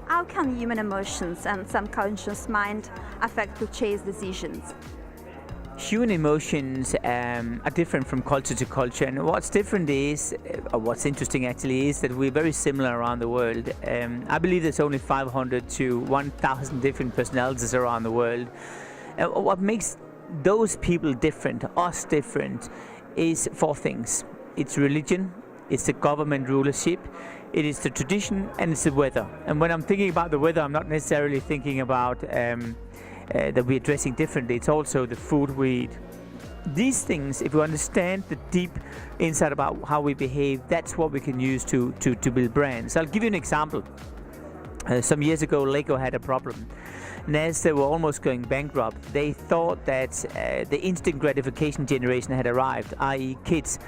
How can human emotions and subconscious mind affect purchase decisions? Human emotions are different from culture to culture, and what's different is, or what's interesting actually, is that we're very similar around the world. I believe there's only 500 to 1,000 different personalities around the world. What makes those people different, us different, is four things. It's religion, it's the government rulership, it is the tradition, and it's the weather. And when I'm thinking about the weather, I'm not necessarily thinking about that we're dressing differently. It's also the food we eat. These things, if we understand the deep insight about how we behave, that's what we can use to build brands. I'll give you an example. Some years ago, Lego had a problem. And as they were almost going bankrupt, they thought that the instant gratification generation had arrived, i.e. kids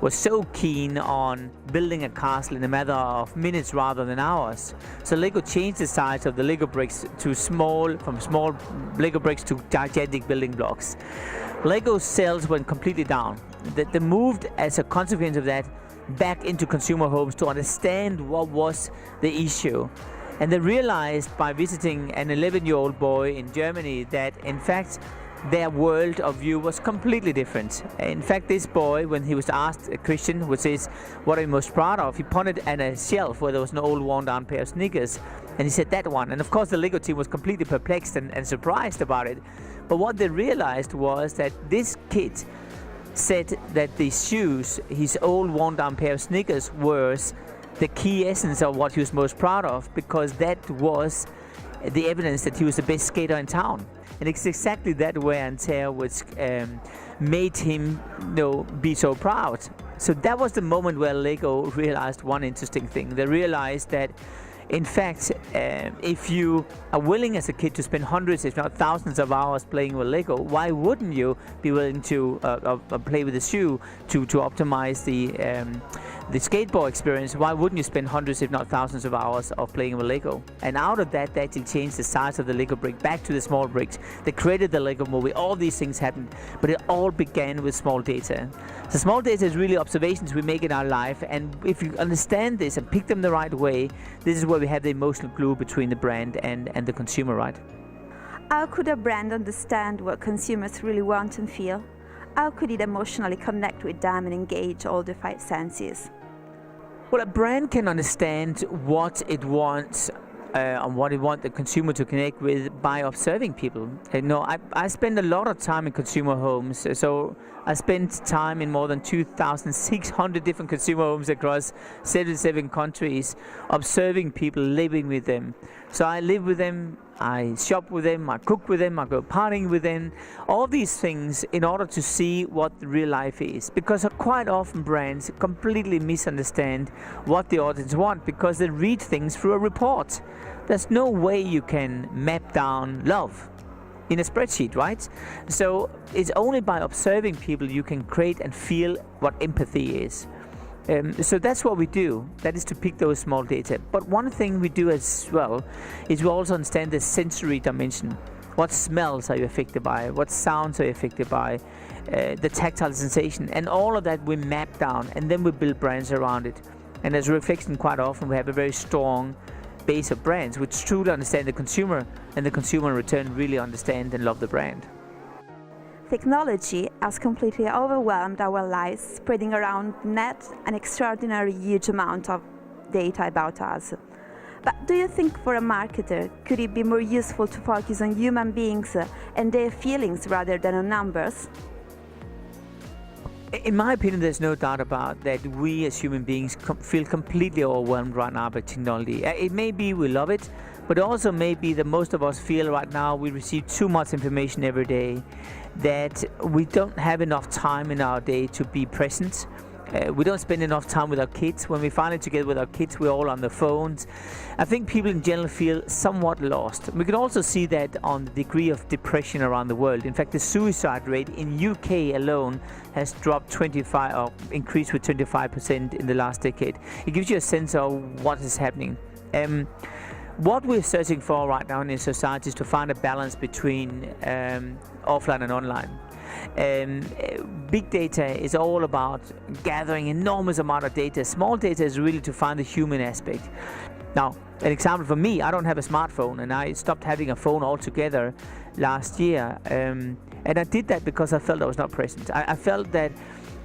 were so keen on building a castle in a matter of minutes rather than hours. So Lego changed the size of the Lego bricks from small Lego bricks to gigantic building blocks. Lego sales went completely down. They moved as a consequence of that back into consumer homes to understand what was the issue. And they realized by visiting an 11-year-old boy in Germany that in fact their world of view was completely different. In fact, this boy, when he was asked a question, which is, what are you most proud of? He pointed at a shelf where there was an old worn down pair of sneakers, and he said that one. And of course the Lego team was completely perplexed and surprised about it. But what they realized was that this kid said that the shoes, his old worn down pair of sneakers, was the key essence of what he was most proud of, because that was the evidence that he was the best skater in town. And it's exactly that wear and tear which made him be so proud. So that was the moment where Lego realized one interesting thing. They realized that in fact, if you are willing as a kid to spend hundreds, if not thousands of hours playing with Lego, why wouldn't you be willing to play with the shoe to optimize the skateboard experience? Why wouldn't you spend hundreds, if not thousands of hours of playing with Lego? And out of that, they actually changed the size of the Lego brick back to the small bricks. They created the Lego movie. All these things happened, but it all began with small data. So small data is really observations we make in our life, and if you understand this and pick them the right way, this is where we have the emotional glue between the brand and the consumer, right? How could a brand understand what consumers really want and feel? How could it emotionally connect with them and engage all the five senses? Well, a brand can understand what it wants and what it wants the consumer to connect with by observing people. I spend a lot of time in consumer homes, so I spent time in more than 2,600 different consumer homes across 77 countries, observing people, living with them. So I live with them, I shop with them, I cook with them, I go partying with them, all these things in order to see what real life is. Because quite often brands completely misunderstand what the audience want because they read things through a report. There's no way you can map down love in a spreadsheet, right? So it's only by observing people you can create and feel what empathy is. So that's what we do, that is to pick those small data. But one thing we do as well is we also understand the sensory dimension. What smells are you affected by? What sounds are you affected by? The tactile sensation, and all of that we map down, and then we build brands around it. And as a reflection, quite often we have a very strong base of brands which truly understand the consumer, and the consumer in return really understand and love the brand. Technology has completely overwhelmed our lives, spreading around net an extraordinary huge amount of data about us. But do you think for a marketer, could it be more useful to focus on human beings and their feelings rather than on numbers? In my opinion, there's no doubt about that we as human beings feel completely overwhelmed right now by technology. It may be we love it, but also maybe that most of us feel right now we receive too much information every day, that we don't have enough time in our day to be present. We don't spend enough time with our kids. When we finally together with our kids, we're all on the phones. I think people in general feel somewhat lost. We can also see that on the degree of depression around the world. In fact, the suicide rate in UK alone has dropped increased with 25% in the last decade. It gives you a sense of what is happening. What we're searching for right now in society is to find a balance between offline and online. Big data is all about gathering enormous amount of data. Small data is really to find the human aspect. Now, an example for me, I don't have a smartphone, and I stopped having a phone altogether last year. And I did that because I felt I was not present. I felt that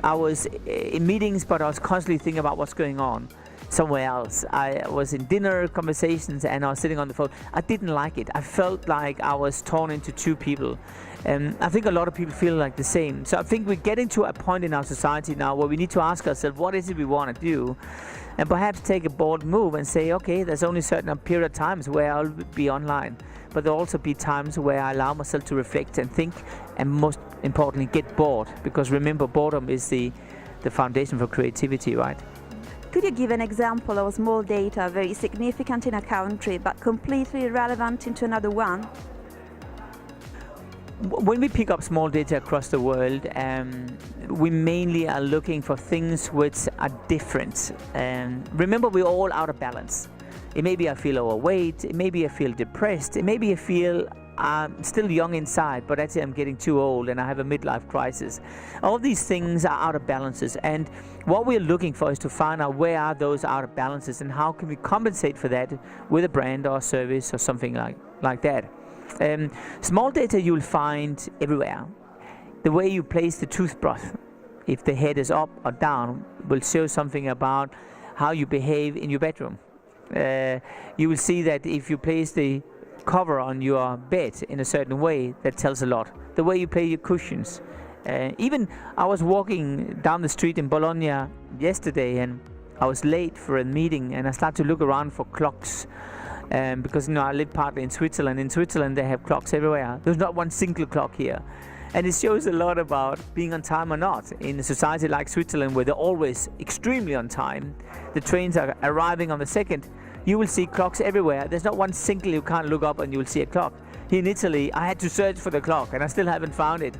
I was in meetings, but I was constantly thinking about what's going on somewhere else. I was in dinner conversations and I was sitting on the phone. I didn't like it. I felt like I was torn into two people. I think a lot of people feel like the same. So I think we're getting to a point in our society now where we need to ask ourselves, what is it we want to do? And perhaps take a bold move and say, okay, there's only a certain period of times where I'll be online, but there'll also be times where I allow myself to reflect and think, and most importantly, get bored. Because remember, boredom is the foundation for creativity, right? Could you give an example of small data very significant in a country but completely irrelevant into another one? When we pick up small data across the world, we mainly are looking for things which are different. Remember, we're all out of balance. It may be I feel overweight, it may be I feel depressed, it may be I feel I'm still young inside, but actually I'm getting too old and I have a midlife crisis. All these things are out of balances, and what we're looking for is to find out where are those out of balances and how can we compensate for that with a brand or service or something like that. Small data you'll find everywhere. The way you place the toothbrush, if the head is up or down, will show something about how you behave in your bedroom. You will see that if you place the cover on your bed in a certain way, that tells a lot. The way you play your cushions. Even I was walking down the street in Bologna yesterday and I was late for a meeting and I started to look around for clocks. Because I live partly in Switzerland. In Switzerland they have clocks everywhere. There's not one single clock here. And it shows a lot about being on time or not. In a society like Switzerland where they're always extremely on time, the trains are arriving on the second, you will see clocks everywhere. There's not one single you can't look up and you will see a clock. Here in Italy, I had to search for the clock and I still haven't found it.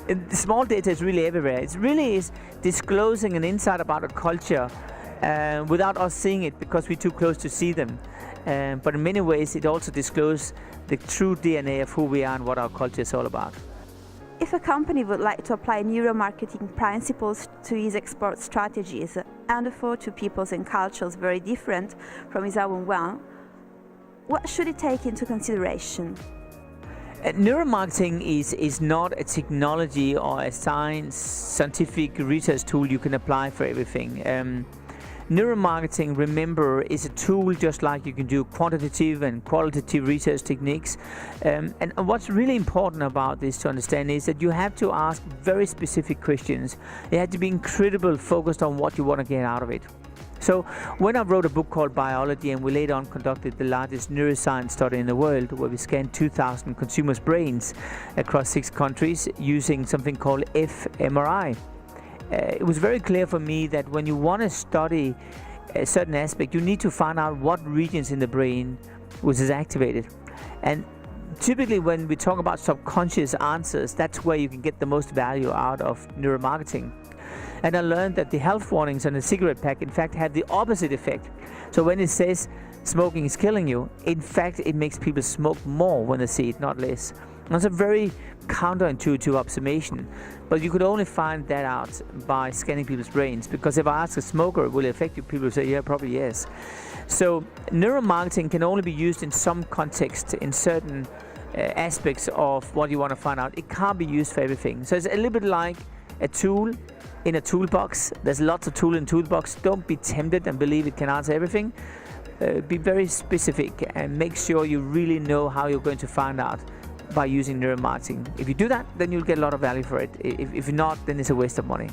And the small data is really everywhere. It really is disclosing an insight about a culture without us seeing it because we're too close to see them. But in many ways, it also discloses the true DNA of who we are and what our culture is all about. If a company would like to apply neuromarketing principles to its export strategies and for two peoples and cultures very different from its own one, what should it take into consideration? Neuromarketing is not a technology or a scientific research tool you can apply for everything. Neuromarketing, remember, is a tool just like you can do quantitative and qualitative research techniques. And what's really important about this to understand is that you have to ask very specific questions. You have to be incredibly focused on what you want to get out of it. So when I wrote a book called Biology, and we later on conducted the largest neuroscience study in the world, where we scanned 2,000 consumers' brains across 6 countries using something called fMRI. It was very clear for me that when you want to study a certain aspect, you need to find out what regions in the brain which is activated. And typically when we talk about subconscious answers, that's where you can get the most value out of neuromarketing. And I learned that the health warnings on a cigarette pack in fact have the opposite effect. So when it says smoking is killing you, in fact it makes people smoke more when they see it, not less. That's a very counterintuitive observation, but you could only find that out by scanning people's brains, because if I ask a smoker, will it affect you? People will say, yeah, probably yes. So neuromarketing can only be used in some context, in certain aspects of what you want to find out. It can't be used for everything. So it's a little bit like a tool in a toolbox. There's lots of tools in a toolbox. Don't be tempted and believe it can answer everything. Be very specific and make sure you really know how you're going to find out by using neuromarketing. If you do that, then you'll get a lot of value for it. If not, then it's a waste of money.